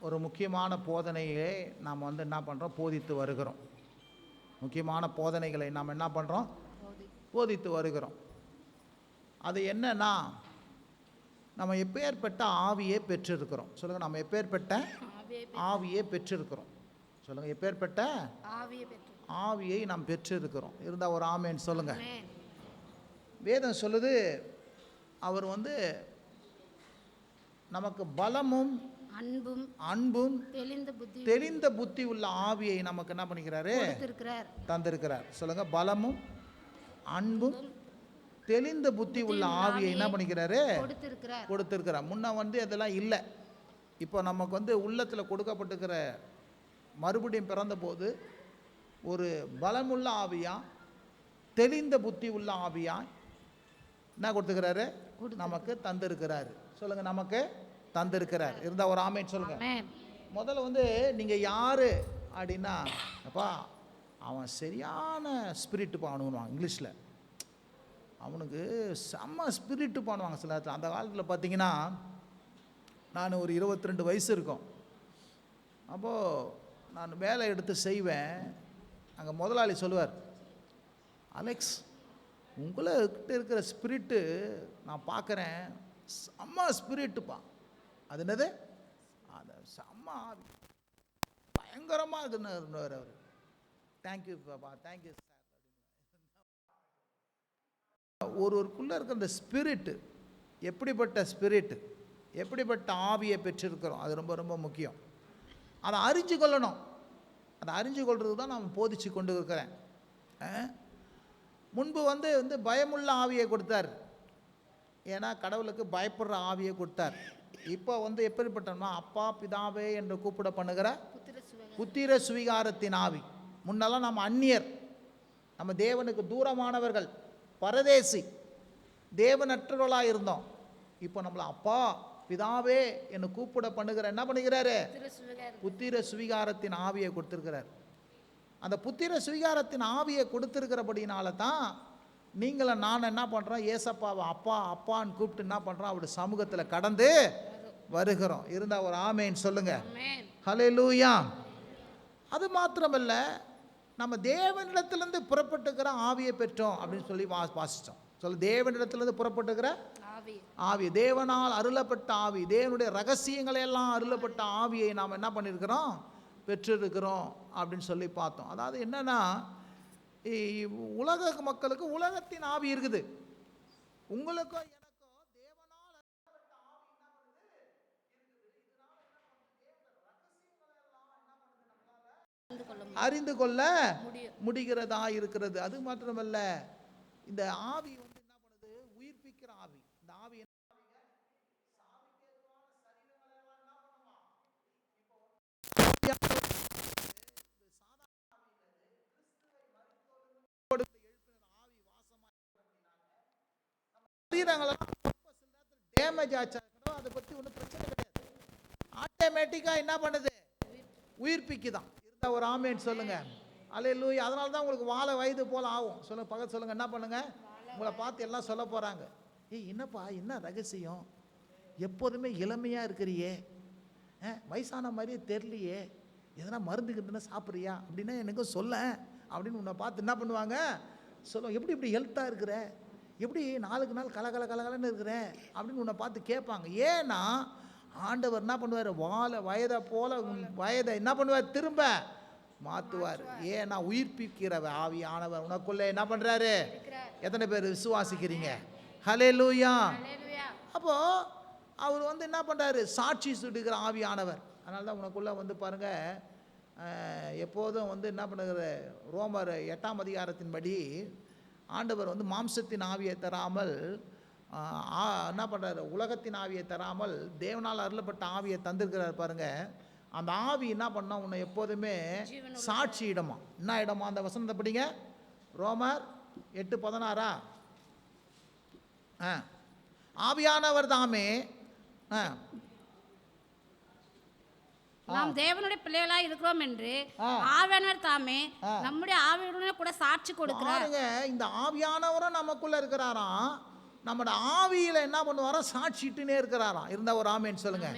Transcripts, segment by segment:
ஒரு முக்கியமான போதனையை நாம் வந்து என்ன பண்ணுறோம், போதித்து வருகிறோம். முக்கியமான போதனைகளை நாம் என்ன பண்ணுறோம், போதித்து வருகிறோம். அது என்னன்னா, நம்ம எப்பேற்பட்ட ஆவியை பெற்றிருக்கிறோம். சொல்லுங்கள், நம்ம எப்பேற்பட்ட ஆவியை பெற்றிருக்கிறோம். சொல்லுங்கள், எப்பேற்பட்ட ஆவியை நாம் பெற்றிருக்கிறோம். இருந்தால் ஒரு ஆமேன்னு சொல்லுங்கள். வேதம் சொல்லுது, அவர் வந்து நமக்கு பலமும் அன்பும் தெளிந்த புத்தி உள்ள ஆவியை நமக்கு என்ன பண்ணிக்கிறாரு, தந்திருக்கிறார். சொல்லுங்க, பலமும் அன்பும் தெளிந்த புத்தி உள்ள ஆவியை என்ன பண்ணிக்கிறாரு, கொடுத்திருக்கிறார். முன்ன வந்து அதெல்லாம் இல்லை. இப்போ நமக்கு வந்து உள்ளத்தில் கொடுக்கப்பட்டிருக்கிற மறுபடியும் பிறந்த போது ஒரு பலமுள்ள ஆவியா, தெளிந்த புத்தி உள்ள ஆவியா என்ன கொடுத்துக்கிறாரு, நமக்கு தந்திருக்கிறாரு. சொல்லுங்க, நமக்கு தந்திருக்கிறார். இருந்தா ஒரு ஆமேன் சொல்லுங்க. முதல்ல வந்து நீங்க யாரு அப்படின்னா, அப்பா அவன் சரியான ஸ்பிரிட்டு பண்ணுவான். இங்கிலீஷில் அவனுக்கு செம்ம ஸ்பிரிட்டு பண்ணுவாங்க. சில அந்த காலத்தில் பார்த்தீங்கன்னா, நான் ஒரு 22 வயசு இருக்கும். அப்போது நான் வேலை எடுத்து செய்வேன். அங்கே முதலாளி சொல்லுவார், அலெக்ஸ் உங்கள்கிட்ட இருக்கிற ஸ்பிரிட்டு நான் பார்க்குறேன், செம்ம ஸ்பிரிட்டுப்பா. அது என்னது, அது செம்ம ஆவி, பயங்கரமாக இருக்குன்னு அவர். தேங்க்யூ பாப்பா, தேங்க்யூ சார். ஒருவருக்குள்ளே இருக்கிற அந்த ஸ்பிரிட்டு, எப்படிப்பட்ட ஸ்பிரிட்டு, எப்படிப்பட்ட ஆவியை பெற்றிருக்கிறோம், அது ரொம்ப ரொம்ப முக்கியம். அதை அறிஞ்சு கொள்ளணும். அதை அறிஞ்சு கொள்வது தான் நான் போதிச்சு கொண்டு இருக்கிறேன். முன்பு வந்து பயமுள்ள ஆவியை கொடுத்தார். ஏன்னா கடவுளுக்கு பயப்படுற ஆவியை கொடுத்தார். இப்போ வந்து எப்படிப்பட்டோம்னா, அப்பா பிதாவே என்று கூப்பிட பண்ணுகிற புத்திர சுவிகாரத்தின் ஆவி. முன்னெல்லாம் நம்ம அந்நியர், நம்ம தேவனுக்கு தூரமானவர்கள், பரதேசி, தேவனற்றவர்களாக இருந்தோம். இப்போ நம்மளை அப்பா பிதாவே என்று கூப்பிட பண்ணுகிற என்ன பண்ணுகிறாரு, புத்திர சுவிகாரத்தின் ஆவியை கொடுத்திருக்கிறார். அந்த புத்திர சுவிகாரத்தின் ஆவியை கொடுத்திருக்கிறபடினால தான் நீங்களும் நான் என்ன பண்ணுறோம், ஏசப்பாவை அப்பா அப்பான்னு கூப்பிட்டு என்ன பண்ணுறோம், அவருடைய சமூகத்தில் கடந்து வருகிறோம். இருந்தால் ஒரு ஆமேன்னு சொல்லுங்க. ஹல்லேலூயா. அது மாத்திரமல்ல, நம்ம தேவனிடத்திலிருந்து புறப்பட்டுக்கிற ஆவியை பெற்றோம் அப்படின்னு சொல்லி வாசித்தோம். தேவனிடத்திலிருந்து புறப்பட்டுக்கிற ஆவி, தேவனால் அருளப்பட்ட ஆவி, தேவனுடைய ரகசியங்களை எல்லாம் அருளப்பட்ட ஆவியை நாம் என்ன பண்ணியிருக்கிறோம், பெற்றிருக்கிறோம் அப்படின்னு சொல்லி பார்த்தோம். அதாவது என்னன்னா, உலக மக்களுக்கு உலகத்தின் ஆவி இருக்குது, உங்களுக்கும் எனக்கும் தேவனால் அருளப்பட்ட ஆவி என்ன பண்ணுது, இருக்குது. இதனால அறிந்து கொள்ள முடிகிறதா இருக்கிறது. அது மாத்திரமல்ல, இந்த ஆவி வந்து என்ன பண்ணுது, உயிர்ப்பிக்கிற ஆவி. இந்த ஆவி டேமேஜ் ஆச்சா, அதை பற்றி ஒன்றும் பிரச்சனை கிடையாது. ஆட்டோமேட்டிக்காக என்ன பண்ணுது, உயிர்ப்பிக்குதான். இருந்தா ஒரு ஆமேன்னு சொல்லுங்க. அல்லேலூயா. அதனால தான் உங்களுக்கு வாழை வயது போல ஆகும். சொல்லுங்க, பக்கத்து சொல்லுங்க, என்ன பண்ணுங்க, உங்களை பார்த்து எல்லாம் சொல்ல போகிறாங்க, ஏய் என்னப்பா என்ன ரகசியம், எப்போதுமே இளமையாக இருக்கிறியே, வயசான மாதிரியே தெரியலையே, எதனா மருந்துக்கிட்டுனா சாப்பிட்றியா அப்படின்னா எனக்கு சொல்ல அப்படின்னு உன்னை பார்த்து என்ன பண்ணுவாங்க, சொல்லுவோம், எப்படி இப்படி ஹெல்த்தாக இருக்கிற, எப்படி நாளுக்கு நாள் கலகலன்னு இருக்கிற அப்படின்னு உன்னை பார்த்து கேட்பாங்க. ஏன்னா ஆண்டவர் என்ன பண்ணுவார், வயதை போல வயதை என்ன பண்ணுவார், திரும்ப மாற்றுவார். ஏன்னா உயிர்ப்பிக்கிற ஆவியானவர் உனக்குள்ளே என்ன பண்ணுறாரு. எத்தனை பேர் விசுவாசிக்கிறீங்க? ஹல்லேலூயா. அப்போ அவர் வந்து என்ன பண்ணுறாரு, சாட்சி சுடுகிற ஆவியானவர். அதனால தான் உனக்குள்ளே வந்து பாருங்கள், எப்போதும் வந்து என்ன பண்ணுகிற, ரோமர் 8ஆம் அதிகாரத்தின்படி ஆண்டவர் வந்து மாம்சத்தின் ஆவியை தராமல் என்ன பண்ணுறாரு, உலகத்தின் ஆவியை தராமல் தேவனால் அருளப்பட்ட ஆவியை தந்திருக்கிறார் பாருங்க. அந்த ஆவி என்ன பண்ணா, உன்னை எப்போதுமே சாட்சி இடமா. என்ன இடமா, அந்த வசனத்தை படிங்க, ரோமர் 8:16. ஆவியானவர் தாமே நாம் தேவனுடைய பிள்ளைகளாய் இருக்கிறோம் என்று ஆவியானவர் தாமே நம்முடைய ஆவியுடனே கூட சாட்சி கொடுக்கிறார். இந்த ஆவியானவரும் நமக்குள்ள இருக்கிறாராம், நம்மளோட ஆவியில என்ன பண்ணுவாரா, சாட்சிட்டுனே இருக்கிறாராம். இருந்தா ஒரு ஆமேன்னு சொல்லுங்க.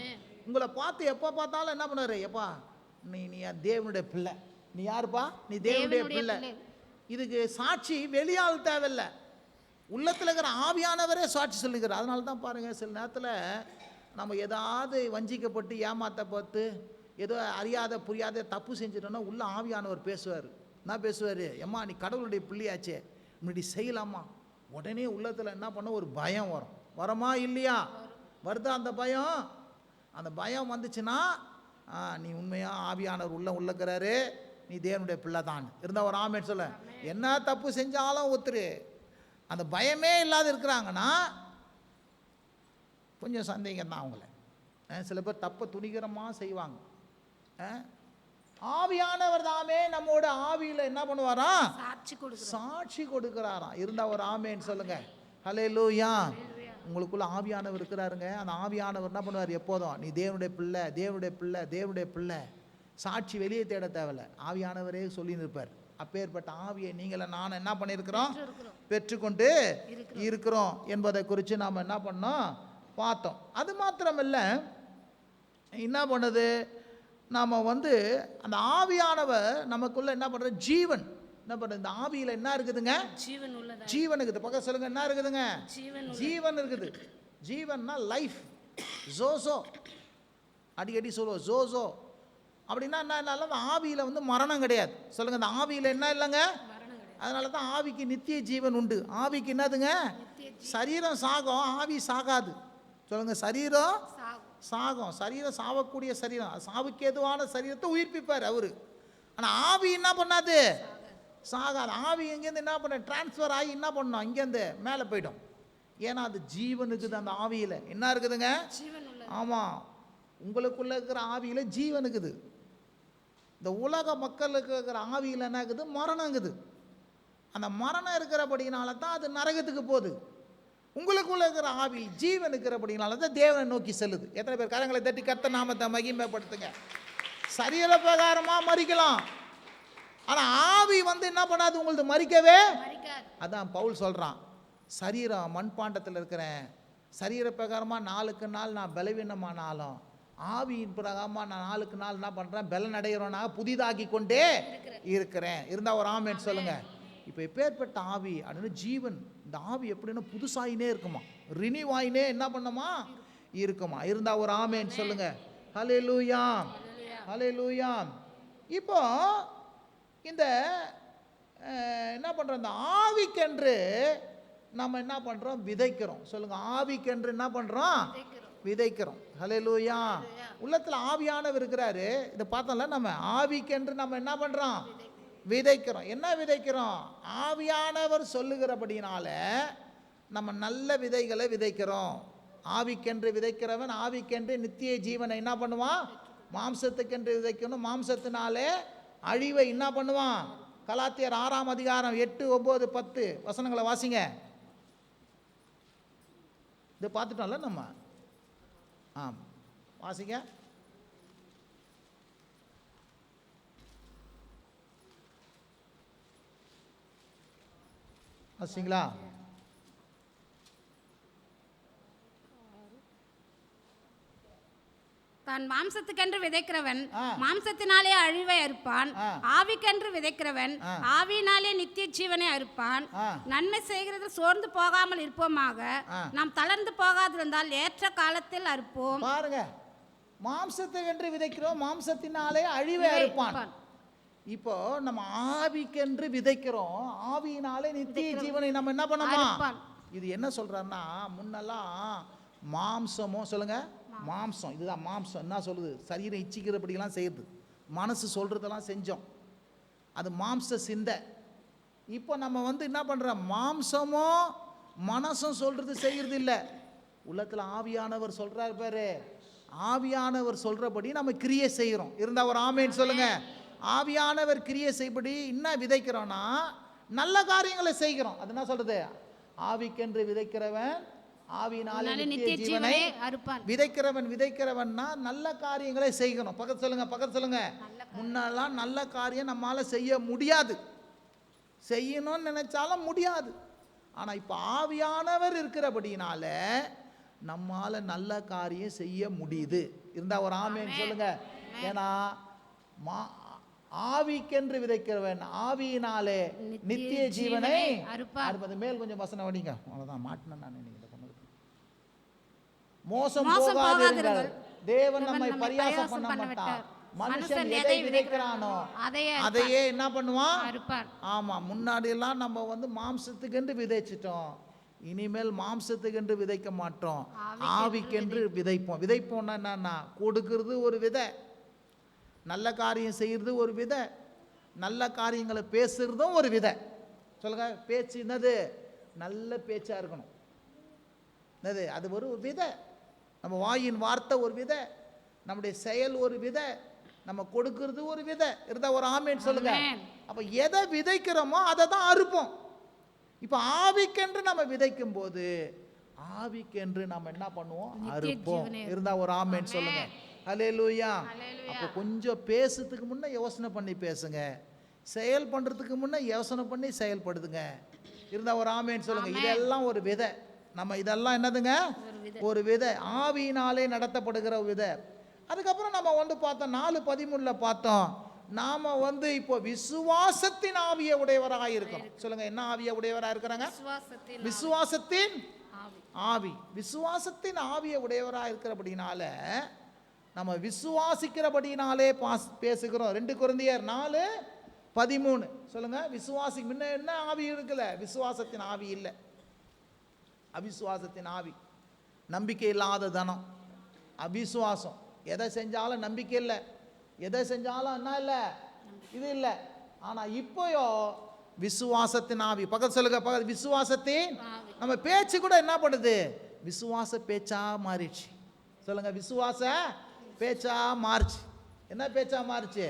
உங்களை பார்த்து எப்போ பார்த்தாலும் என்ன பண்ணாரு, எப்பா நீ தேவனுடைய பிள்ளை, நீ யாருப்பா, நீ தேவனுடைய பிள்ளை. இதுக்கு சாட்சி வெளியால் தேவையில்லை, உள்ளத்தில் இருக்கிற ஆவியானவரே சாட்சி சொல்லுகிறார். அதனால தான் பாருங்கள், சில நேரத்தில் நம்ம ஏதாவது வஞ்சிக்கப்பட்டு ஏமாற்றப்பட்டு ஏதோ அறியாத புரியாத தப்பு செஞ்சிட்டோன்னா உள்ள ஆவியானவர் பேசுவார். என்ன பேசுவார், எம்மா நீ கடவுளுடைய பிள்ளையாச்சே, இப்படி செய்யலாமா. உடனே உள்ளத்தில் என்ன பண்ண ஒரு பயம் வரும். வரமா இல்லையா, வருதா அந்த பயம்? அந்த பயம் வந்துச்சுன்னா நீ உண்மையாக ஆவியானவர் உள்ளக்கிறாரு, நீ தேவனுடைய பிள்ளை தான் இருந்தால் ஒரு ஆமேன்னு சொல்ல. என்ன தப்பு செஞ்சாலும் ஒத்துரு, அந்த பயமே இல்லாத இருக்கிறாங்கன்னா கொஞ்சம் சந்தேகம் தான் அவங்கள. சில பேர் தப்பை துணிகரமாக செய்வாங்க. ஆவியானவர் தாமே நம்மோட ஆவியில் என்ன பண்ணுவாராம், சாட்சி கொடுக்கிறாராம். இருந்தால் ஒரு ஆமேன்னு சொல்லுங்க. ஹல்லேலூயா. உங்களுக்குள்ள ஆவியானவர் இருக்கிறாருங்க. அந்த ஆவியானவர் என்ன பண்ணுவார், எப்போதும் நீ தேவனுடைய பிள்ளை, தேவனுடைய பிள்ளை, தேவனுடைய பிள்ளை. சாட்சி வெளியே தேட தேவையில்லை, ஆவியானவரே சொல்லின்னு இருப்பார். அப்பேற்பட்ட ஆவியை நீங்கள நான் என்ன பண்ணியிருக்கிறோம், பெற்றுக்கொண்டு இருக்கிறோம் என்பதை குறித்து நாம் என்ன பண்ணோம், பார்த்தோம். அது மாத்திரமில்ல, என்ன பண்ணுது, நாம் அந்த ஆவியானவர் நமக்குள்ள என்ன பண்ணுற, ஜீவன் என்ன பண்ணுறது, இந்த ஆவியில் என்ன இருக்குதுங்க, ஜீவன் இருக்குது. பக்கம் சொல்லுங்க, என்ன இருக்குதுங்க, ஜீவன் இருக்குது. ஜீவன்னா லைஃப், ஜோசோ, அடிக்கடி சொல்லுவோம் ஜோசோ அப்படின்னா என்ன, அந்த ஆவியில் மரணம் கிடையாது. சொல்லுங்க, அந்த ஆவியில் என்ன இல்லைங்க, அதனால தான் ஆவிக்கு நித்திய ஜீவன் உண்டு. ஆவிக்கு என்னதுங்க, சரீரம் சாகும், ஆவி சாகாது. சொல்லுங்க, சரீரம் சாகும், சரீரம் சாவக்கூடிய சரீரம், சாவுக்கு எதுவான சரீரத்தை உயிர்ப்பிப்பார் அவரு. ஆனால் ஆவி என்ன பண்ணாது, சாகாது. ஆவி எங்கேருந்து என்ன பண்ண, டிரான்ஸ்ஃபர் ஆகி என்ன பண்ணோம், இங்கேருந்து மேலே போய்டும். ஏன்னா அது ஜீவன் இருக்குது. அந்த ஆவியில் என்ன இருக்குதுங்க, ஆமாம், உங்களுக்குள்ள இருக்கிற ஆவியில் ஜீவன் இருக்குது. இந்த உலக மக்களுக்கு இருக்கிற ஆவியில் என்ன இருக்குது, மரணம் இருக்குது. அந்த மரணம் இருக்கிறபடினால தான் அது நரகத்துக்கு போகுது. உங்களுக்குள்ள இருக்கிற ஆவி ஜீவன் இருக்கிறபடினால தான் தேவனை நோக்கி செல்லுது. எத்தனை பேர் கரங்களை தட்டி கர்த்தர் நாமத்தை மகிமைப்படுத்துங்க. சரீர பிரகாரமாக மறிக்கலாம், ஆனால் ஆவி என்ன பண்ணாது, உங்களுக்கு மறிக்கவே. அதான் பவுல் சொல்கிறான், சரீரம் மண்பாண்டத்தில் இருக்கிறேன், சரீர பிரகாரமாக நாளுக்கு நாள் நான் பலவீனமானாலும் ஆவியின் பிரகாரமாக நான் நாளுக்கு நாள் என்ன பண்ணுறேன், பலன் அடைகிறோன்னா புதிதாகி கொண்டே இருக்கிறேன். இருந்தால் ஒரு ஆமேன்னு சொல்லுங்கள். இப்போ எப்பேற்பட்ட ஆவி அப்படின்னு, ஜீவன். இந்த ஆவி எப்படின்னா புதுசாயினே இருக்குமா, ரினிவாயினே என்ன பண்ணுமா இருக்குமா. இருந்தால் ஒரு ஆமேன்னு சொல்லுங்க. ஹல்லேலூயா, ஹல்லேலூயா. இப்போ இந்த என்ன பண்ணுறோம், இந்த ஆவிக்கென்று நம்ம என்ன பண்ணுறோம், விதைக்கிறோம். சொல்லுங்க, ஆவிக்கென்று என்ன பண்ணுறோம், விதைக்கிறோம். ஹல்லேலூயா. உள்ளத்தில் ஆவியானவர் இருக்கிறாரு. இதை பார்த்தோம்ல, நம்ம ஆவிக்கென்று நம்ம என்ன பண்ணுறோம், விதைக்கிறோம். என்ன விதைக்கிறோம், ஆவியானவர் சொல்லுகிறபடினால நம்ம நல்ல விதைகளை விதைக்கிறோம். ஆவிக்கென்று விதைக்கிறவன் ஆவிக்கென்று நித்திய ஜீவனை என்ன பண்ணுவான், மாம்சத்துக்கென்று விதைக்கணும், மாம்சத்தினாலே அழிவை என்ன பண்ணுவான். கலாத்தியர் 6ஆம் அதிகாரம் 8, 9, 10 வசனங்களை வாசிங்க. இது பார்த்துட்டோம்ல நம்ம, வாசிங்க. வாசிங்களா? தான் மாம்சத்துக்கென்று விதைக்கிறவன் மாம்சத்தினாலே அழிவை அறுப்பான், ஆவிக்கென்று விதைக்கிறவன் ஆவியினாலே நித்திய ஜீவனை அறுப்பான். நன்மை செய்கிறது சோர்ந்து போகாமல் இருப்போமாக, நாம் தளர்ந்து போகாதிருந்தால் ஏற்ற காலத்தில் அறுப்போம். பாருங்க, மாம்சத்துக்கென்று விதைக்கிறோம், மாம்சத்தினாலே அழிவை அறுப்பான். இப்போ நம்ம ஆவிக்கென்று விதைக்கிறோம், ஆவியினாலே நித்திய ஜீவனை நம்ம என்ன பண்ணோமா. இது என்ன சொல்றாருன்னா, முன்னெல்லாம் மாம்சமோ, சொல்லுங்க, மாம்சம், இதுதான் மாம்சம். என்ன சொல்லுது, சரீரம் இச்சிக்கிறபடியெல்லாம் செய்யுது, மனசு சொல்றதெல்லாம் செஞ்சோம், அது மாம்ச சிந்தை. இப்போ நம்ம என்ன பண்ணுறோம், மாம்சமோ மனசும் சொல்றது செய்யறது இல்லை. உள்ளத்தில் ஆவியானவர் சொல்றாரு பாரு, ஆவியானவர் சொல்றபடி நம்ம கிரியை செய்கிறோம். இருந்தால் ஒரு ஆமேன்னு சொல்லுங்க. ஆவியானவர் கிரியை செய்படி என்ன விதைக்கிறோம்னா நல்ல காரியங்களை செய்கிறோம். அது என்ன சொல்றது, ஆவிக்கென்று விதைக்கிறவன் ஆவியினாலே நித்திய ஜீவனை விதைக்கிறவன்னா நல்ல காரியங்களை செய்கிறோம். பக்கத்து சொல்லுங்க, பக்கத்து சொல்லுங்க. முன்னெல்லாம் நல்ல காரியம் நம்மால செய்ய முடியாது, செய்யணும்னு நினைச்சாலும் முடியாது. ஆனால் இப்போ ஆவியானவர் இருக்கிறபடினால நம்மால நல்ல காரியம் செய்ய முடியுது. இருந்தா ஒரு ஆமென் சொல்லுங்க. ஏன்னா ஆவிக்கென்று விதைக்கிறவன் ஆவியினாலே நித்திய ஜீவனை அறுப்பது. மேல் கொஞ்சம் வசனம் வடிங்க. அவ்வளவுதான் மாட்டினேன் நான் இன்னைக்கு இந்த பொண்ணுக்கு. மோசம் போகாதீர்கள், தேவன் நம்மை பரியாசம் பண்ண மாட்டார். மனுஷன் எதை விதைக்கிறானோ அதையே என்ன பண்ணுவான்? ஆமா, முன்னாடி எல்லாம் நம்ம மாம்சத்துக்கென்று விதைச்சிட்டோம். இனிமேல் மாம்சத்துக்கென்று விதைக்க மாட்டோம், ஆவிக்கென்று விதைப்போம். விதைப்போம்னா என்னன்னா, கொடுக்கிறது ஒரு விதை, நல்ல காரியம் செய்கிறது ஒரு விதை, நல்ல காரியங்களை பேசுறதும் ஒரு விதை. சொல்லுங்க, பேச்சு என்னது? நல்ல பேச்சா இருக்கணும். என்னது? அது ஒரு விதை. நம்ம வாயின் வார்த்தை ஒரு விதை, நம்முடைய செயல் ஒரு விதை, நம்ம கொடுக்கிறது ஒரு விதை. இருந்தா ஒரு ஆமென் சொல்லுங்க. அப்ப எதை விதைக்கிறோமோ அதை தான் அறுப்போம். இப்ப ஆவிக்கென்று நம்ம விதைக்கும் போது ஆவிக்கென்று நம்ம என்ன பண்ணுவோம்? அறுப்போம். இருந்தா ஒரு ஆமென் சொல்லுங்க. அல்லேலூயா. அப்போ கொஞ்சம் பேசுறதுக்கு முன்ன யோசனை பண்ணி பேசுங்க, செயல் பண்றதுக்கு முன்ன யோசனை பண்ணி செயல்படுதுங்க. இருந்தா ஒரு ஆமென் சொல்லுங்க. இதெல்லாம் ஒரு விதை. நம்ம இதெல்லாம் என்னதுங்க? ஒரு விதை, ஆவியினாலே நடத்தப்படுகிற விதை. அதுக்கப்புறம் நம்ம பார்த்தோம் 4:13 பார்த்தோம், நாம இப்போ விசுவாசத்தின் ஆவியை உடையவராக இருக்கிறோம். சொல்லுங்க, என்ன ஆவியை உடையவராக இருக்கிறாங்க? விசுவாசத்தின் ஆவி. விசுவாசத்தின் ஆவியை உடையவராக இருக்கிறபடினால நம்ம விசுவாசிக்கிறபடினாலே பேசுகிறோம். 2 கொரிந்தியர் 4:13 சொல்லுங்க. விசுவாசி முன்ன என்ன ஆவி இருக்குல்ல? விசுவாசத்தின் ஆவி இல்லை, அவிசுவாசத்தின் ஆவி. நம்பிக்கை இல்லாத தனம், அவிசுவாசம். எதை செஞ்சாலும் நம்பிக்கை இல்லை, எதை செஞ்சாலும் என்ன இல்லை, இது இல்லை. ஆனா இப்போயோ விசுவாசத்தின் ஆவி. பக்கத்து சொல்லுங்க, பக்கத்து. விசுவாசத்தின் நம்ம பேச்சு கூட என்ன பண்ணுது? விசுவாச பேச்சா மாறிடுச்சு. சொல்லுங்க, விசுவாச பேச்சா மாறுச்சு. என்ன பேச்சா மாறுச்சு?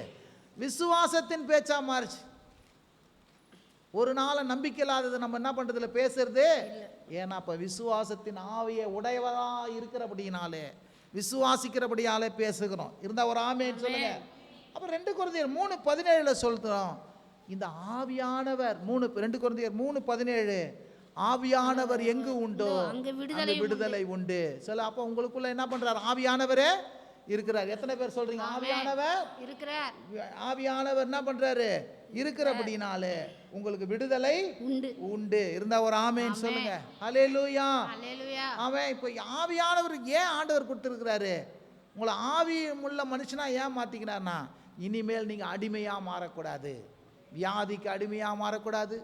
விசுவாசத்தின் பேச்சா மாறுச்சு. ஒரு நாள் நம்பிக்கை இல்லாதது நம்ம என்ன பண்றதுல பேசுறது? ஏன்னா இப்ப விசுவாசத்தின் ஆவியை உடையவரா இருக்கிறபடினாலே, விசுவாசிக்கிறபடியாலே பேசுகிறோம். இருந்தா ஒரு ஆமென் சொல்லுங்க. அப்ப 2 கொரிந்தியர் 3:17 சொல்றோம், இந்த ஆவியானவர் 2 கொரிந்தியர் 3:17 ஆவியானவர் எங்கு உண்டோ அங்கு விடுதலை உண்டு. சொல்ல, அப்ப உங்களுக்குள்ள என்ன பண்றார்? ஆவியானவரே இருக்கிறார். எத்தனை பேர் சொல்றீங்க? ஆவியானவர் இருக்கிறார். ஆவியானவர் என்ன பண்றாரு? இருக்கிறபடினாலே உங்களுக்கு விடுதலை உண்டு. இருந்தா ஒரு ஆமென் சொல்லுங்க. அல்லேலூயா. அவன் இப்ப ஆவியானவர் ஏன் ஆண்டவர் கொடுத்திருக்கிறாரு? உங்களை ஆவி உள்ள மனுஷனா ஏன் மாத்திக்கிறார்னா, இனிமேல் நீங்க அடிமையா மாறக்கூடாது, வியாதிக்கு அடிமையா மாறக்கூடாது,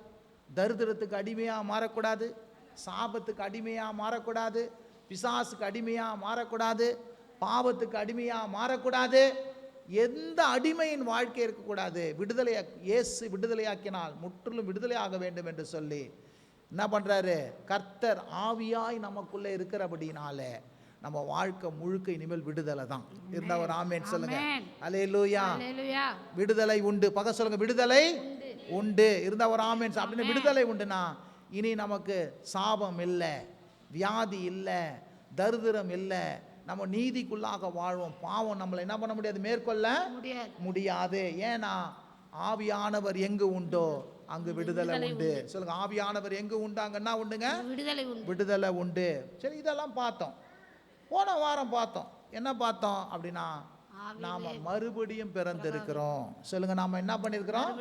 தரித்திரத்துக்கு அடிமையா மாறக்கூடாது, சாபத்துக்கு அடிமையா மாறக்கூடாது, பிசாசுக்கு அடிமையா மாறக்கூடாது, பாவத்துக்கு அடிமையா மாறக்கூடாது, எந்த அடிமையின் வாழ்க்கை இருக்கக்கூடாது. இயேசு விடுதலையாக்கினால் முற்றிலும் விடுதலையாக வேண்டும் என்று சொல்லி என்ன பண்றாரு? கர்த்தர் ஆவியாய் நமக்குள்ளே இருக்கிறபடினாலே நம்ம வாழ்க்கை முழுக்க இனிமேல் விடுதலை தான். இருந்தா ஒரு ஆமென் சொல்லுங்க. அல்லேலூயா. விடுதலை உண்டு. பக்க சொல்லுங்க, விடுதலை உண்டு. இருந்தா ஒரு ஆமென். அப்படின்னு விடுதலை உண்டுனா இனி நமக்கு சாபம் இல்லை, வியாதி இல்லை, தரித்திரம் இல்லை, நம்ம நீதிக்குள்ளாக வாழ்வோம். பாவம் நம்மளை என்ன பண்ண முடியாது? மேற்கொள்ள முடியாது. ஏன்னா ஆவியானவர் எங்கு உண்டோ அங்கு விடுதலை உண்டு. சொல்லுங்க, ஆவியானவர் எங்கு உண்டு அங்க என்ன உண்டுங்க? விடுதலை உண்டு. சரி, இதெல்லாம் பார்த்தோம். போன வாரம் பார்த்தோம். என்ன பார்த்தோம் அப்படின்னா, நாம மறுபடியும் பிறந்திருக்கிறோம். சொல்லுங்க, நாம என்ன பண்ணிருக்கிறோம்?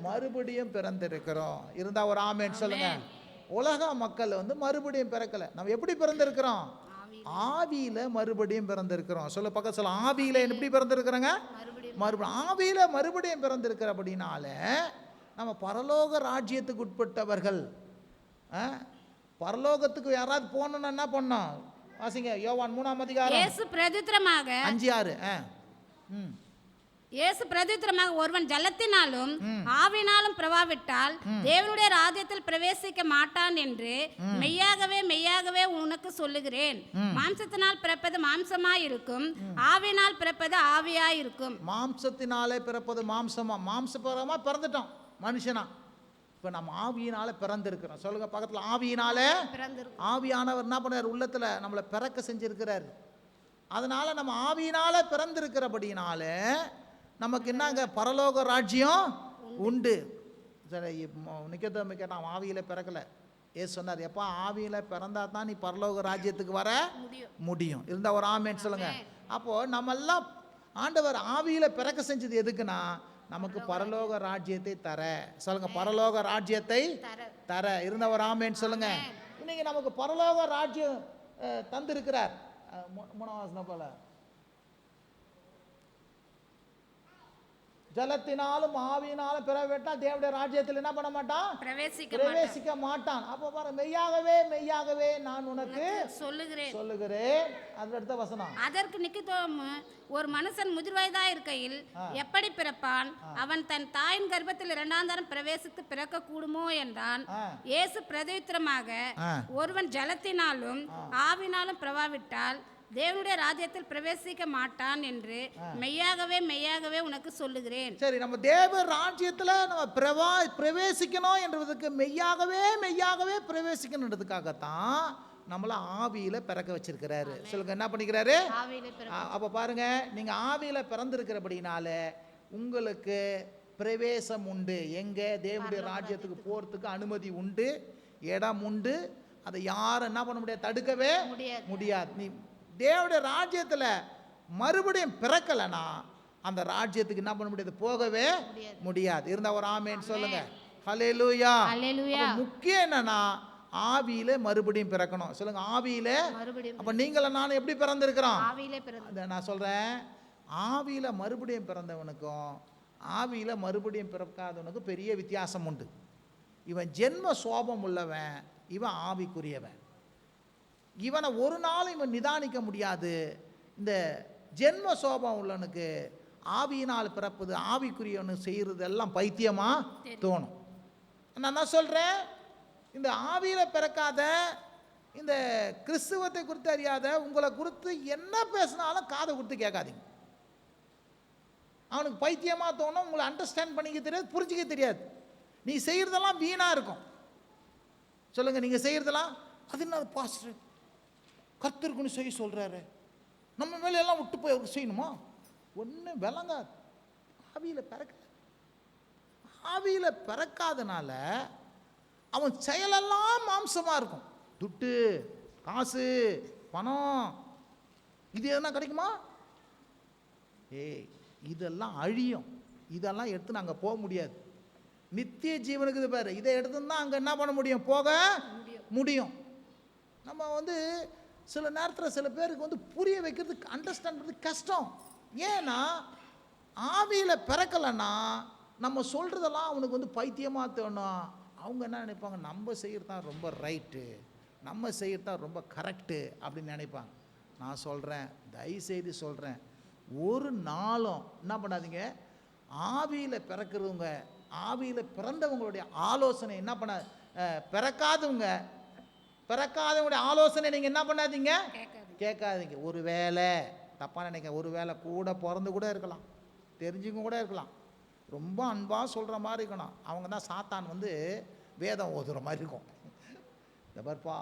மறுபடியும் பிறந்திருக்கிறோம். இருந்தா ஒரு ஆமென் சொல்லுங்க. உலக மக்கள் மறுபடியும் பிறக்கல. நம்ம எப்படி பிறந்திருக்கிறோம்? ஆவியில மறுபடியும் பிறந்திருக்கிறோம். சொல்ல, பக்கம் சொல்ல. ஆவியில எப்படி பிறந்திருக்கிறோங்க? மறுபடியும் ஆவியில மறுபடியும் பிறந்திருக்கிற அப்படினால நம்ம பரலோக ராஜ்யத்துக்கு உட்பட்டவர்கள். பரலோகத்துக்கு யாராவது போகணும்னா என்ன பண்ணோம்? வாசிங்க, யோவான் 3ஆம் அதிகாரம். இயேசு பிரதித்திரமாக 5:6. இயேசு பிரதித்திரமாக, ஒருவன் ஜலத்தினாலும் ஆவினாலும் பிரவாவிட்டால் தேவனுடைய ராஜ்யத்தில் பிரவேசிக்க மாட்டான் என்று மெய்யாகவே மெய்யாகவே உனக்கு சொல்லுகிறேன். மாம்சத்தினால் பிறப்பது மாம்சமாயிருக்கும், ஆவினால் பிறப்பது ஆவியாயிருக்கும். மாம்சத்தினாலே பிறப்பது மாம்சமா, மாம்சபரமா பிறந்துட்டோம் மனுஷனா. இப்ப நம்ம ஆவியினால பிறந்திருக்கிறோம். சொல்லுங்க பக்கத்துல, ஆவியினால. ஆவியானவர் என்ன பண்ணார்? உள்ளத்துல நம்மளை பிறக்க செஞ்சிருக்கிறார். அதனால நம்ம ஆவியினால பிறந்திருக்கிறபடினால நமக்கு என்னங்க? பரலோக ராஜ்யம் உண்டு. சரி, நிக்கத்தோமி கேட்டான், ஆவியில பிறக்கல. ஏசு சொன்னார், எப்பா ஆவியில் பிறந்தா தான் நீ பரலோக ராஜ்யத்துக்கு வர முடியும். முடியும். இருந்தால் ஒரு ஆமேன்னு சொல்லுங்க. அப்போது நம்மெல்லாம் ஆண்டவர் ஆவியில் பிறக்க செஞ்சது எதுக்குன்னா நமக்கு பரலோக ராஜ்யத்தை தர. சொல்லுங்க, பரலோக ராஜ்யத்தை தர. இருந்த ஒரு ஆமேன்னு சொல்லுங்க. இன்னைக்கு நமக்கு பரலோக ராஜ்யம் தந்திருக்கிறார். 3ஆம் வசனம் போல, ஜலத்தினாலும் ஆவியினாலும் பிறவிட்டால் தேவனுடைய ராஜ்யத்தில் என்ன பண்ண மாட்டான்? பிரவேசிக்க மாட்டான். அப்போ பாரு, மெய்யாகவே மெய்யாகவே நான் உனக்கு சொல்லுகிறேன். அது அடுத்த வசனம், அதற்கு நிக்கதேமு, ஒரு மனுஷன் முதிர்வயதா இருக்கையில் எப்படி பிறப்பான்? அவன் தன் தாயின் கர்ப்பத்தில் 2ஆம் தரம் பிரவேசித்து பிறக்க கூடுமோ என்றான். இயேசு பிரதியுத்தரமாக, ஒருவன் ஜலத்தினாலும் ஆவினாலும் பிரவாவிட்டால் தேவனுடைய ராஜ்யத்தில் பிரவேசிக்க மாட்டான் என்று மெய்யாகவே மெய்யாகவே உனக்கு சொல்லுகிறேன். சரி, நம்ம தேவ ராஜ்யத்தில் நம்ம பிரவேசிக்கணும் என்றதுக்கு மெய்யாகவே மெய்யாகவே பிரவேசிக்கணுன்றதுக்காகத்தான் நம்மள ஆவியில பிறக்க வச்சிருக்கிறாரு. சொல்லுங்க, என்ன பண்ணிக்கிறாரு? அப்ப பாருங்க, நீங்க ஆவியில பிறந்திருக்கிறபடினால உங்களுக்கு பிரவேசம் உண்டு. எங்க? தேவனுடைய ராஜ்யத்துக்கு போறதுக்கு அனுமதி உண்டு, இடம் உண்டு. அதை யாரும் என்ன பண்ண முடியாது, தடுக்கவே முடியாது. நீ தேவனுடைய ராஜ்யத்தில் மறுபடியும் பிறக்கலைன்னா அந்த ராஜ்யத்துக்கு என்ன பண்ண முடியாது, போகவே முடியாது. இருந்தா ஒரு ஆமேன்னு சொல்லுங்க. ஹல்லேலூயா. முக்கியம் என்னன்னா ஆவியில மறுபடியும் பிறக்கணும். சொல்லுங்க, ஆவியில. அப்ப நீங்களும் நானும் எப்படி பிறந்திருக்கிறோம்? நான் சொல்றேன், ஆவியில மறுபடியும் பிறந்தவனுக்கும் ஆவியில மறுபடியும் பிறக்காதவனுக்கும் பெரிய வித்தியாசம் உண்டு. இவன் ஜென்ம சோபம் உள்ளவன், இவன் ஆவிக்குரியவன். இவனை ஒரு நாள் இவன் நிதானிக்க முடியாது. இந்த ஜென்ம சோபம் உள்ளவனுக்கு ஆவியினால் பிறப்பது, ஆவிக்குரியவனு செய்கிறது எல்லாம் பைத்தியமா தோணும். நான் என்ன சொல்றேன், இந்த ஆவியில பிறக்காத, இந்த கிறிஸ்துவத்தை குறித்து அறியாத உங்களை குறித்து என்ன பேசினாலும் காதை கொடுத்து கேட்காதீங்க. அவனுக்கு பைத்தியமா தோணும். உங்களை அண்டர்ஸ்டாண்ட் பண்ணிக்க தெரியாது, புரிஞ்சிக்க தெரியாது. நீ செய்யறதெல்லாம் வீணா இருக்கும். சொல்லுங்க, நீங்க செய்யறதெல்லாம் அது என்ன பாஸ்டர் கர்த்தருக்குன்னு செய்ய சொல்றாரு, நம்ம மேல எல்லாம் விட்டு போய் அவருக்கு செய்யணுமா? ஒன்றும் விளங்காது. ஆவியில பிறக்காதனால அவன் செயலெல்லாம் மாம்சமா இருக்கும். துட்டு, காசு, பணம், இது எதுனா கிடைக்குமா? இதெல்லாம் அழியும். இதெல்லாம் எடுத்து நாங்கள் போக முடியாது. நித்திய ஜீவனுக்கு இது பாரு, இதை எடுத்துன்னா அங்கே என்ன பண்ண முடியும், போக முடியும். நம்ம சில நேரத்தில் சில பேருக்கு புரிய வைக்கிறதுக்கு, அண்டர்ஸ்டாண்ட் பண்ணுறது கஷ்டம். ஏன்னா ஆவியில் பிறக்கலைன்னா நம்ம சொல்கிறதெல்லாம் அவனுக்கு பைத்தியமாக தோணும். அவங்க என்ன நினைப்பாங்க, நம்ம செய்கிறது தான் ரொம்ப ரைட்டு, நம்ம செய்கிறது தான் ரொம்ப கரெக்டு அப்படின்னு நினைப்பாங்க. நான் சொல்கிறேன், தயவுசெய்து சொல்கிறேன், ஒரு நாளும் என்ன பண்ணாதீங்க, ஆவியில் பிறக்கிறவங்க, ஆவியில் பிறந்தவங்களுடைய ஆலோசனை என்ன பண்ண, பிறக்காதவங்களுடைய ஆலோசனை நீங்கள் என்ன பண்ணாதீங்க, கேட்காதீங்க. ஒரு வேளை தப்பாக நினைக்க, ஒரு வேளை கூட பிறந்து கூட இருக்கலாம், தெரிஞ்சுக்க கூட இருக்கலாம், ரொம்ப அன்பாக சொல்கிற மாதிரி இருக்கணும். அவங்க தான் சாத்தான் வேதம் ஓதுகிற மாதிரி இருக்கும். இந்த பாருப்பா,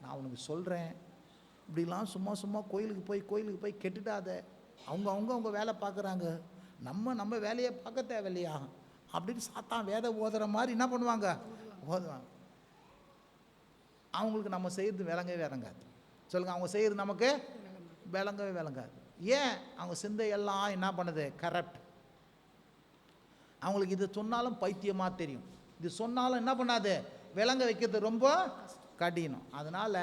நான் உனக்கு சொல்கிறேன், இப்படிலாம் சும்மா சும்மா கோயிலுக்கு போய் கெட்டுட்டாத. அவங்க வேலை பார்க்குறாங்க, நம்ம வேலையை பார்க்க தேவையில்லையா அப்படின்னு சாத்தான் வேதம் ஓதுகிற மாதிரி என்ன பண்ணுவாங்க, ஓதுவாங்க. அவங்களுக்கு நம்ம செய்கிறது விளங்கவே விளங்காது. சொல்லுங்கள், அவங்க செய்கிறது நமக்கு விளங்கவே விளங்காது. ஏன்? அவங்க சிந்தையெல்லாம் என்ன பண்ணுது, கரெக்ட். அவங்களுக்கு இது சொன்னாலும் பைத்தியமாக தெரியும், இது சொன்னாலும் என்ன பண்ணாது, விளங்க வைக்கிறது ரொம்ப கடினம். அதனால்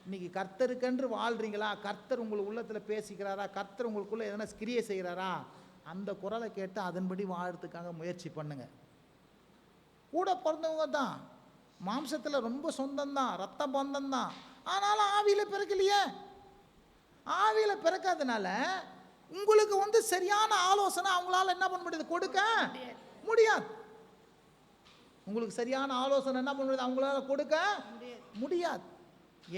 இன்றைக்கி கர்த்தருக்கென்று வாழ்கிறீங்களா, கர்த்தர் உங்களுக்கு உள்ளத்தில் பேசிக்கிறாரா, கர்த்தர் உங்களுக்குள்ளே எதனா கிரியை செய்கிறாரா, அந்த குரலை கேட்டு அதன்படி வாழறதுக்காக முயற்சி பண்ணுங்க. கூட பிறந்தவங்க தான், மாம்சத்தில் ரொம்ப சொந்தம்தான், ரத்த பந்தம்தான், ஆனாலும் ஆவியில் பிறக்கலையே. ஆவியில் பிறக்காதனால உங்களுக்கு சரியான ஆலோசனை அவங்களால என்ன பண்ண முடியாது, கொடுக்க முடியாது. உங்களுக்கு சரியான ஆலோசனை என்ன பண்ண முடியாது, அவங்களால கொடுக்க முடியாது.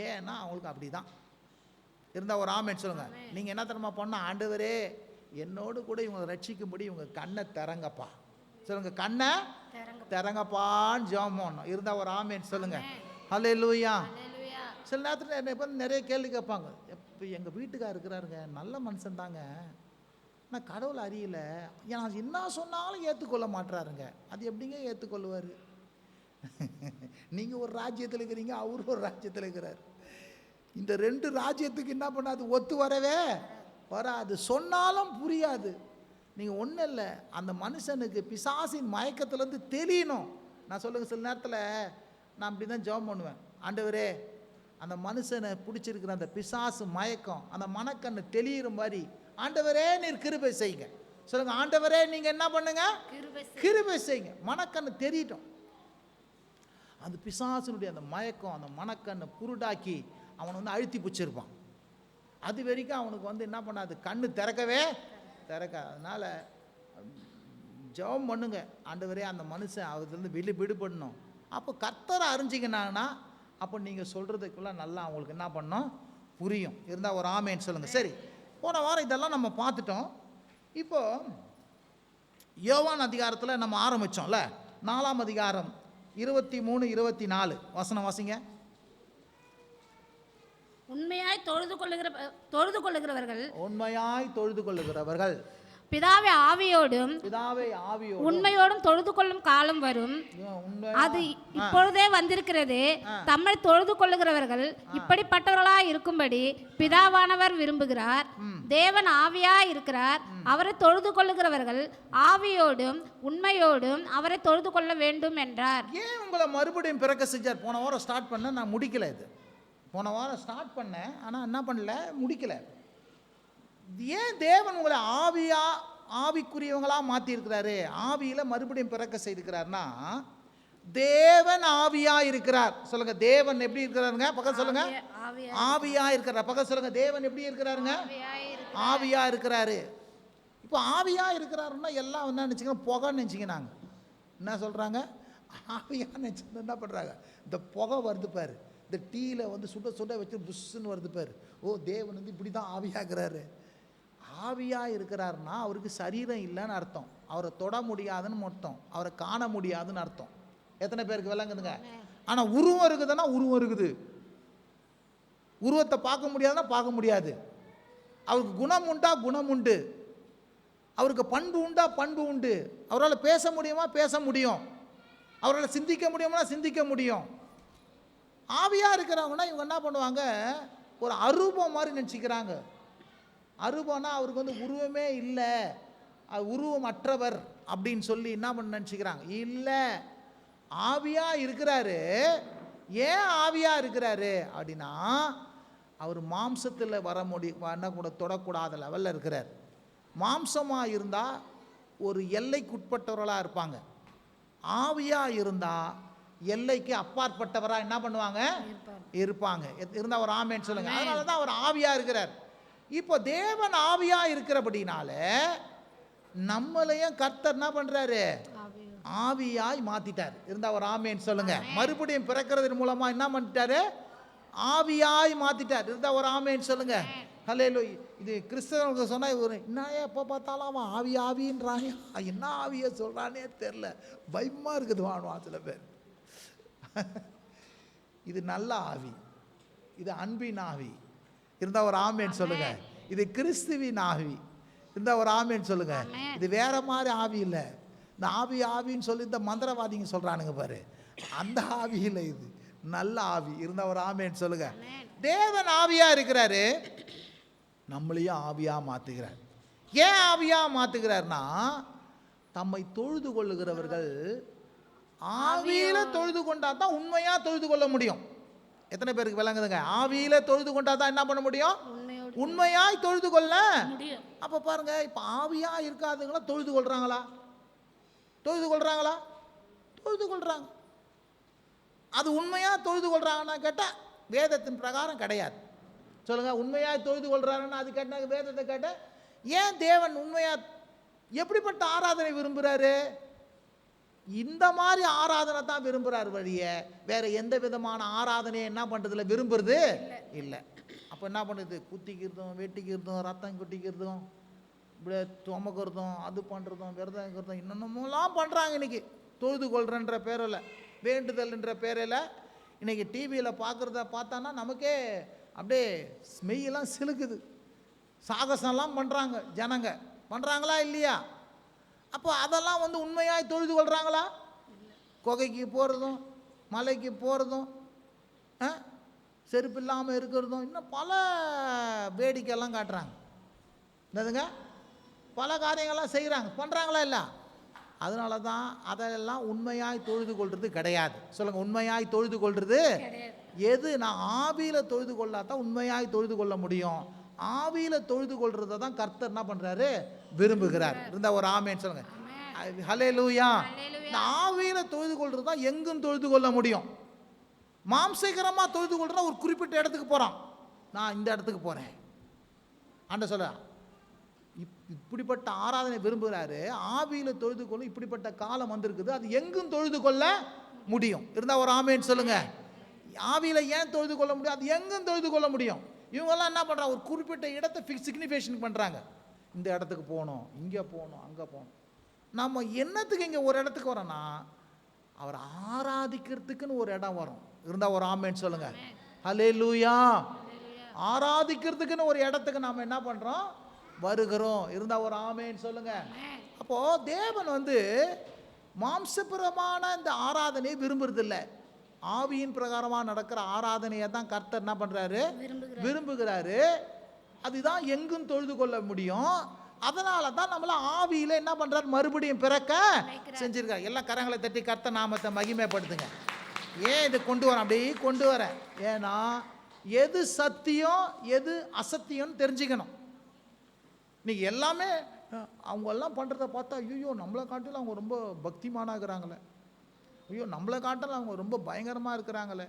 ஏன்னா அவங்களுக்கு அப்படிதான் இருந்தால் ஒரு ஆமென் சொல்லுங்க. நீங்கள் என்ன தெரியுமா பண்ண, ஆண்டவரே என்னோடு கூட இவங்க ரட்சிக்கும்படி இவங்க கண்ணை திறங்கப்பா. சொல்லுங்க, கண்ணை திறங்கப்பான்னு ஜெபம் பண்ணணும். இருந்தால் ஒரு ஆமென் சொல்லுங்க. ஹல்லேலூயா. சில நேரத்தில் என்னை பார்த்து நிறைய கேள்வி கேட்பாங்க. இப்போ எங்கள் வீட்டுக்கார் இருக்கிறாருங்க, நல்ல மனுஷன் தாங்க, நான் கடவுளை அறியல, நான் என்ன சொன்னாலும் ஏற்றுக்கொள்ள மாட்டுறாருங்க, அது எப்படிங்க ஏற்றுக்கொள்வார்? நீங்கள் ஒரு ராஜ்யத்தில் இருக்கிறீங்க, அவர் ஒரு ராஜ்யத்தில் இருக்கிறார். இந்த 2 ராஜ்யத்துக்கு என்ன பண்ணாது, ஒத்து வரவே வராது. சொன்னாலும் புரியாது. நீங்கள் ஒன்றும் இல்லை, அந்த மனுஷனுக்கு பிசாசின் மயக்கத்துலேருந்து தெரியணும். நான் சொல்லுங்கள், சில நேரத்தில் நான் அப்படி தான் ஜெபம் பண்ணுவேன். ஆண்டவரே, அந்த மனுஷனை பிடிச்சிருக்கிற அந்த பிசாசு மயக்கம், அந்த மனக்கண்ணு தெளிகிற மாதிரி ஆண்டவரே நீர் கிருபை செய்யுங்க. சொல்லுங்க, ஆண்டவரே நீங்கள் என்ன பண்ணுங்க, கிருபை செய்யுங்க. மனக்கண்ணு தெரியட்டும். அந்த பிசாசினுடைய அந்த மயக்கம், அந்த மனக்கண்ணை குருடாக்கி அவனை வந்து அழுத்தி பிடிச்சிருப்பான். அது வரைக்கும் அவனுக்கு வந்து என்ன பண்ணாது, கண்ணு திறக்கவே திறக்காது. அதனால் ஜெபம் பண்ணுங்க, ஆண்டவரே அந்த மனுஷன் அவர்லேருந்து விடுபடணும். அப்போ கர்த்தரை அறிஞ்சிங்கன்னாங்கன்னா அப்போ நீங்கள் சொல்கிறதுக்குள்ள நல்லா அவங்களுக்கு என்ன பண்ணணும், புரியும். இருந்தால் ஒரு ஆமேன்னு சொல்லுங்கள். சரி, போன வாரம் இதெல்லாம் நம்ம பார்த்துட்டோம். இப்போ யோவான் அதிகாரத்தில் நம்ம ஆரம்பித்தோம்ல, 4ஆம் அதிகாரம் 23, 24 வசனம் வாசிங்க. உண்மையாய் தொழுது கொள்ளுகிறவர்கள் பிதாவை ஆவியோடும் உண்மையோடும் தொழுது கொள்ளும் காலம் வரும், அது இப்பொழுதே வந்திருக்கிறது. தம்மை தொழுது கொள்ளுகிறவர்கள் இப்படிப்பட்டவர்களாய் இருக்கும்படி பிதாவானவர் விரும்புகிறார். தேவன் ஆவியாய் இருக்கிறார். அவரை தொழுது கொள்ளுகிறவர்கள் ஆவியோடும் உண்மையோடும் அவரை தொழுது கொள்ள வேண்டும் என்றார். ஏன் உங்களை மறுபடியும் பிறக்க செஞ்சார்? போன வாரம் ஸ்டார்ட் பண்ண, நான் முடிக்கல. இது போன வாரம் ஸ்டார்ட் பண்ணேன், ஆனால் என்ன பண்ணல, முடிக்கல. ஏன் தேவன் உங்களை ஆவிக்குரியவங்களா மாற்றிருக்கிறாரு, ஆவியில் மறுபடியும் பிறக்க செய்திருக்கிறார்னா, தேவன் ஆவியா இருக்கிறார். சொல்லுங்க, தேவன் எப்படி இருக்கிறாருங்க? பக்கம் சொல்லுங்க, ஆவியா இருக்கிறார். பக்கம் சொல்லுங்க, தேவன் எப்படி இருக்கிறாருங்க? ஆவியா இருக்கிறாரு. இப்போ ஆவியா இருக்கிறாருன்னா எல்லாம் என்ன நினச்சிக்கணும், புகைன்னு நினச்சிக்கிறாங்க. என்ன சொல்கிறாங்க, ஆவியா நினச்சி என்ன பண்ணுறாங்க, இந்த புகை வருது பாரு, இந்த டீயில் வந்து சுட சுட வச்சு புஷ்ஷுன்னு வருது பாரு. ஓ, தேவன் வந்து இப்படி தான் ஆவியாகிறாரு. ஆவியாக இருக்கிறாருன்னா அவருக்கு சரீரம் இல்லைன்னு அர்த்தம், அவரை தொட முடியாதுன்னு அர்த்தம், அவரை காண முடியாதுன்னு அர்த்தம். எத்தனை பேருக்கு விளங்குதுங்க? ஆனால் உருவம் இருக்குதுன்னா உருவம் இருக்குது, உருவத்தை பார்க்க முடியாதுன்னா பார்க்க முடியாது. அவருக்கு குணம் உண்டா, குணம் உண்டு. அவருக்கு பண்பு உண்டா, பண்பு உண்டு. அவரால் பேச முடியுமா, பேச முடியும். அவரால் சிந்திக்க முடியுமா, சிந்திக்க முடியும். ஆவியாக இருக்கிறவங்கன்னா இவங்க என்ன பண்ணுவாங்க, ஒரு அரூபம் மாதிரி நினச்சிக்கிறாங்க. அரூபம்னா அவருக்கு வந்து உருவமே இல்லை, உருவமற்றவர் அப்படின்னு சொல்லி என்ன பண்ண நினச்சிக்கிறாங்க. இல்லை, ஆவியாக இருக்கிறாரு. ஏன் ஆவியாக இருக்கிறாரு அப்படின்னா, அவர் மாம்சத்தில் வர கூட தொடக்கூடாத லெவலில் இருக்கிறார். மாம்சமாக இருந்தால் ஒரு எல்லைக்குட்பட்டவர்களாக இருப்பாங்க. ஆவியாக இருந்தால் எல்லைக்கு அப்பாற்பட்டவராக என்ன பண்ணுவாங்க, இருப்பாங்க. இருந்தால் ஒரு ஆமேன்னு சொல்லுங்க. அதனால தான் அவர் ஆவியாக இருக்கிறார். இப்போ தேவன் ஆவியாக இருக்கிறபடினால நம்மளையும் கர்த்தர் என்ன பண்ணுறாரு, ஆவியாய் மாற்றிட்டார். இருந்தால் ஒரு ஆமேன்னு சொல்லுங்க. மறுபடியும் பிறக்கிறதன் மூலமாக என்ன பண்ணிட்டாரு, ஆவியாய் மாற்றிட்டார். இருந்தால் ஒரு ஆமேன்னு சொல்லுங்க. ஹல்லேலூயா. இது கிறிஸ்தவனுக்கு சொன்னால் இவர் என்ன எப்போ பார்த்தாலும் அவன் ஆவி ஆவின்றானே, என்ன ஆவியை சொல்கிறானே தெரில, பயமாக இருக்குது வாணுவான் சில பேர். இது நல்ல ஆவி, இது அன்பின் ஆவி. இருந்தால் ஒரு ஆமேன்னு சொல்லுங்க. இது கிறிஸ்துவின் ஆவி. இருந்தால் ஒரு ஆமேன்னு சொல்லுங்க. இது வேற மாதிரி ஆவி இல்லை. இந்த ஆவி ஆவின்னு சொல்லி இந்த மந்திரவாதிங்க சொல்கிறானுங்க பாரு, அந்த ஆவி இல்லை, இது நல்ல ஆவி. இருந்தால் ஒரு ஆமேன்னு சொல்லுங்க. தேவன் ஆவியாக இருக்கிறாரு, நம்மளையும் ஆவியாக மாற்றுகிறார். ஏன் ஆவியாக மாற்றுகிறார்னா, தம்மை தொழுது கொள்ளுகிறவர்கள் ஆவியில தொழுது கொண்டா தான் உண்மையாக தொழுது கொள்ள முடியும். எத்தனை பேருக்கு விளங்குதுங்க? ஆவியில தொழுது கொண்டா தான் என்ன பண்ண முடியும், உண்மையாய் தொழுது கொள்ள முடியும். அப்போ பாருங்க, இப்போ ஆவியாக இருக்காதுங்களா தொழுது கொள்றாங்களா, தொழுது கொள்றாங்களா, தொழுது கொள்றாங்க. அது உண்மையாக தொழுது கொள்றாங்கன்னா கேட்டால் வேதத்தின் பிரகாரம் கிடையாது. சொல்லுங்க, உண்மையாக தொழுது கொள்றாருன்னா அது கேட்டால் வேதத்தை கேட்டால் ஏன் தேவன் உண்மையாக எப்படிப்பட்ட ஆராதனை விரும்புகிறாரு? இந்த மாதிரி ஆராதனை தான் விரும்புகிறார் வழிய வேற எந்த விதமான ஆராதனையை என்ன பண்ணுறதுல விரும்புறது இல்லை. அப்போ என்ன பண்ணுது, குத்திக்கிறதும் வெட்டிக்கிறதும் ரத்தம் குட்டிக்கிறதும் இப்படி துமக்கிறதும் அது பண்ணுறதும் விரதம் இருக்கிறதும் இன்னொன்னுமெல்லாம் பண்ணுறாங்க. இன்றைக்கி தொழுது கொள்றன்ற பேரில், வேண்டுதல்ன்ற பேரில் இன்றைக்கி டிவியில் பார்க்குறத பார்த்தான்னா நமக்கே அப்படியே ஸ்மெய்யெல்லாம் சிலுக்குது. சாகசம்லாம் பண்ணுறாங்க ஜனங்க, பண்ணுறாங்களா இல்லையா? அப்போ அதெல்லாம் வந்து உண்மையாக தொழுது கொள்கிறாங்களா? குகைக்கு போகிறதும் மலைக்கு போகிறதும் செருப்பு இல்லாமல் இருக்கிறதும் இன்னும் பல வேடிக்கையெல்லாம் காட்டுறாங்க. என்னதுங்க, பல காரியங்கள்லாம் செய்கிறாங்க, பண்ணுறாங்களா இல்லை? அதனால தான் அதெல்லாம் உண்மையாய் தொழுது கொள்வது கிடையாது. சொல்லுங்கள், உண்மையாய் தொழுது கொள்வது எது? நான் ஆவியில் தொழுது கொள்ளாதான் உண்மையாய் தொழுது கொள்ள முடியும். ஆவியில் தொழுது கொள்றதை தான் கர்த்தர் என்ன பண்ணுறாரு, விரும்புகிறார். இருந்தால் ஒரு ஆமேன்னு சொல்லுங்கள். ஹல்லேலூயா. இந்த ஆவியில் தொழுது கொள்றது தான் எங்கும் தொழுது கொள்ள முடியும். மாம்சீகரமாக தொழுது கொள்றா ஒரு குறிப்பிட்ட இடத்துக்கு போகிறான், நான் இந்த இடத்துக்கு போகிறேன் ஆண்ட சொல்ல. இப்படிப்பட்ட ஆராதனை விரும்புகிறாரு. ஆவியில் தொழுது கொள்ள இப்படிப்பட்ட காலம் வந்திருக்குது, அது எங்கும் தொழுது கொள்ள முடியும். இருந்தால் ஒரு ஆமேன்னு சொல்லுங்கள். ஆவியில் ஏன் தொழுது கொள்ள முடியும்? அது எங்கும் தொழுது கொள்ள முடியும். இவங்கெல்லாம் என்ன பண்ணுறாங்க, ஒரு குறிப்பிட்ட இடத்தை சிக்னிஃபிகேஷன் பண்ணுறாங்க. இந்த இடத்துக்கு போகணும், இங்கே போகணும், அங்கே போகணும். நம்ம என்னத்துக்கு இங்கே ஒரு இடத்துக்கு வரோன்னா, அவர் ஆராதிக்கிறதுக்குன்னு ஒரு இடம் வரும். இருந்தால் ஒரு ஆமேன்னு சொல்லுங்கள். ஹல்லேலூயா. ஆராதிக்கிறதுக்குன்னு ஒரு இடத்துக்கு நாம் என்ன பண்ணுறோம், வருகிறோம். இருந்தால் ஒரு ஆமேன்னு சொல்லுங்கள். அப்போது தேவன் மாம்சபுரமான இந்த ஆராதனையை விரும்புறதில்லை. ஆவியின் பிரகாரமாக நடக்கிற ஆராதனையை தான் கர்த்தர் என்ன பண்ணுறாரு, விரும்புகிறாரு. அதுதான் எங்கும் தொழுது கொள்ள முடியும். அதனால தான் நம்மள ஆவியில் என்ன பண்ணுறாரு, மறுபடியும் பிறக்க செஞ்சிருக்காரு. எல்லாம் கரங்களை தட்டி கர்த்தர் நாமத்தை மகிமைப்படுத்துங்க. ஏன் இது கொண்டு வரேன், அப்படியே கொண்டு வரேன், ஏன்னா எது சத்தியம் எது அசத்தியம்னு தெரிஞ்சுக்கணும். இன்னைக்கு எல்லாமே அவங்கெல்லாம் பண்ணுறத பார்த்தா, ஐயோ நம்மளை காட்டிலும் அவங்க ரொம்ப பக்திமானாகிறாங்களே, ஐயோ நம்மளை காட்டிலும் அவங்க ரொம்ப பயங்கரமாக இருக்கிறாங்களே.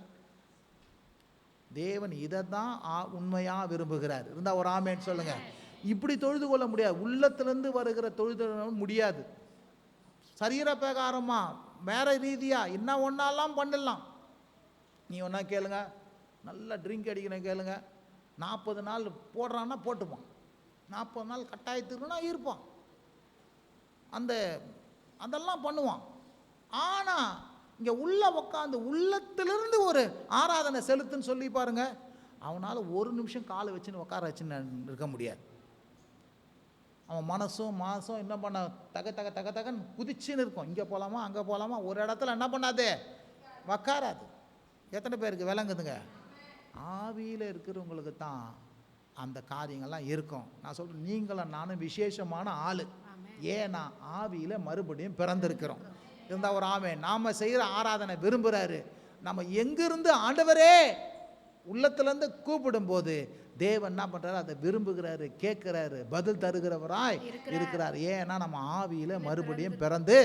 தேவன் இதை தான் உண்மையாக விரும்புகிறார். இருந்தால் ஒரு ஆமேன்னு சொல்லுங்கள். இப்படி தொழுது கொள்ள முடியாது, உள்ளத்திலேருந்து வருகிற தொழுது முடியாது. சரீர பிரகாரமாக வேற ரீதியாக என்ன ஒன்றாலாம் பண்ணிடலாம். நீ ஒன்றா கேளுங்க, நல்லா ட்ரிங்க் அடிக்கணும் கேளுங்க, 40 நாள் போடுறான்னா போட்டுப்பான், 40 நாள் கட்டாயத்துக்குன்னா இருப்பான், அதெல்லாம் பண்ணுவான். ஆனால் இங்கே உள்ள உட்காந்து உள்ளத்திலிருந்து ஒரு ஆராதனை செலுத்துன்னு சொல்லி பாருங்க, அவனால் ஒரு நிமிஷம் காலை வச்சுன்னு உட்கார வச்சுன்னு இருக்க முடியாது. அவன் மனசும் மாசும் என்ன பண்ண தக தக தக தகன்னு குதிச்சுன்னு இருக்கும். இங்கே போகலாமா அங்கே போகலாமா, ஒரு இடத்துல என்ன பண்ணாது, உக்காராது. எத்தனை பேருக்கு விளங்குதுங்க? ஆவியில் இருக்கிறவங்களுக்கு தான் அந்த காரியங்கள்லாம் இருக்கும். நான் சொல்கிறேன், நீங்களும் நானும் விசேஷமான ஆள். ஏன்னா ஆவியில் மறுபடியும் பிறந்திருக்கிறோம். இருந்தால் ஒரு ஆமே. நாம் செய்கிற ஆராதனை விரும்புகிறாரு. நம்ம எங்கிருந்து ஆண்டவரே உள்ளத்துலேருந்து கூப்பிடும்போது தேவன் என்ன பண்ணுறாரு, அதை விரும்புகிறாரு, கேட்குறாரு, பதில் தருகிறவராய் இருக்கிறார். ஏன்னா நம்ம ஆவியில் மறுபடியும் பிறந்து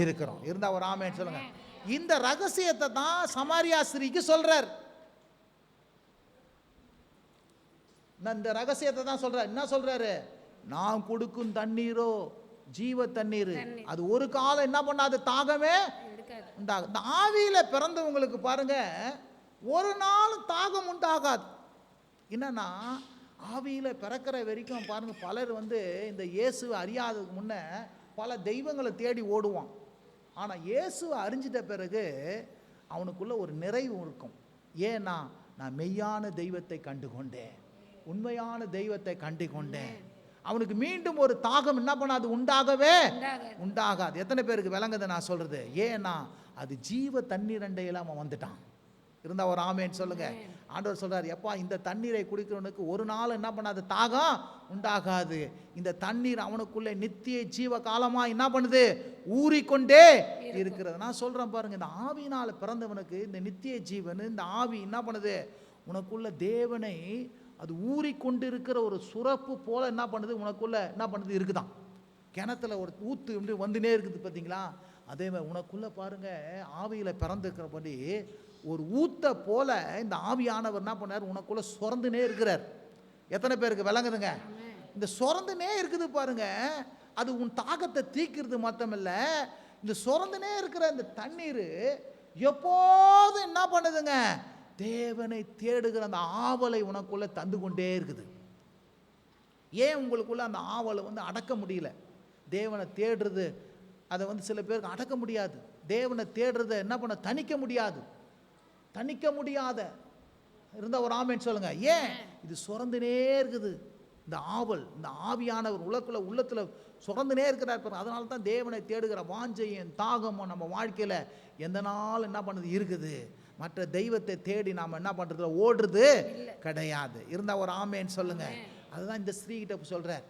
இருக்கிறோம். இருந்தால் ஒரு ஆமேன்னு சொல்லுங்க. இந்த ரகசியத்தை தான் சமாரியா ஸ்திரீக்கு சொல்றார். இந்த ரகசியத்தை தான் சொல்றார். என்ன சொல்றாரு, நான் கொடுக்கும் தண்ணீரோ ஜீவ தண்ணீர், அது ஒரு காலம் என்ன பண்ணாது, தாகமே உண்டாகும். இந்த ஆவியில பிறந்தவங்களுக்கு பாருங்க, ஒரு நாள் தாகம் உண்டாகாது. என்னன்னா ஆவியில பிறக்கிற வரைக்கும் பாருங்க, பலர் இந்த இயேசுவை அறியாததுக்கு முன்ன பல தெய்வங்களை தேடி ஓடுவான். ஆனால் இயேசுவை அறிஞ்சிட்ட பிறகு அவனுக்குள்ள ஒரு நிறைவு இருக்கும். ஏன்னா நான் மெய்யான தெய்வத்தை கண்டு கொண்டேன், உண்மையான தெய்வத்தை கண்டு கொண்டேன். அவனுக்கு மீண்டும் ஒரு தாகம் என்ன பண்ணாது, உண்டாகவே உண்டாகாது. எத்தனை பேருக்கு விளங்குது நான் சொல்றது? ஏன்னா அது ஜீவ தண்ணீர் அண்டையில் அவன் வந்துட்டான். இருந்தால் ஒரு ஆமேன்னு சொல்லுங்க. ஆண்டவர் சொல்றாரு, எப்பா இந்த தண்ணீரை குடிக்கிறவனுக்கு ஒரு நாள் என்ன பண்ணாது, தாகம் உண்டாகாது. இந்த தண்ணீர் அவனுக்குள்ளே நித்திய ஜீவ காலமா என்ன பண்ணுது, ஊறிக்கொண்டே இருக்கிறது. நான் சொல்றேன் பாருங்க, இந்த ஆவியினால் பிறந்தவனுக்கு இந்த நித்திய ஜீவன், இந்த ஆவி என்ன பண்ணுது, உனக்குள்ள தேவனை அது ஊறிக்கொண்டு இருக்கிற ஒரு சுரப்பு போல என்ன பண்ணுது, உனக்குள்ள என்ன பண்ணுது இருக்குதான். கிணத்துல ஒரு ஊத்து வந்துனே இருக்குது பார்த்தீங்களா, அதே மாதிரி உனக்குள்ள பாருங்க ஆவியில் பிறந்திருக்கிறபடி ஒரு ஊத்த போல இந்த ஆவியானவர் என்ன பண்ணார், உனக்குள்ள சுரந்துனே இருக்கிறார். எத்தனை பேருக்கு விளங்குதுங்க? இந்த சுரந்துனே இருக்குது பாருங்க, அது உன் தாகத்தை தீக்கிறது மட்டுமில்ல, இந்த சுரந்துனே இருக்கிற இந்த தண்ணீர் எப்போதும் என்ன பண்ணுதுங்க, தேவனை தேடுகிற அந்த ஆவலை உனக்குள்ள தந்து கொண்டே இருக்குது. ஏன் உங்களுக்குள்ள அந்த ஆவலை அடக்க முடியல? தேவனை தேடுறது அதை சில பேருக்கு அடக்க முடியாது. தேவனை தேடுறதை என்ன பண்ண, தணிக்க முடியாது. தணிக்க முடியாத இருந்தால் ஒரு ஆமேன்னு சொல்லுங்க. ஏன்? இது சுரந்துனே இருக்குது. இந்த ஆவல், இந்த ஆவியானவர் உள்ளத்துல சுரந்துனே இருக்கிறார் பாருங்க. அதனால தான் தேவனை தேடுகிற வாஞ்சையும் தாகமும் நம்ம வாழ்க்கையில எந்த நாள் என்ன பண்ணுது இருக்குது. மற்ற தெய்வத்தை தேடி நாம் என்ன பண்றது, ஓடுறது கிடையாது. இருந்தா ஒரு ஆமேன்னு சொல்லுங்க. அதுதான் இந்த ஸ்திரீ கிட்ட சொல்றார்.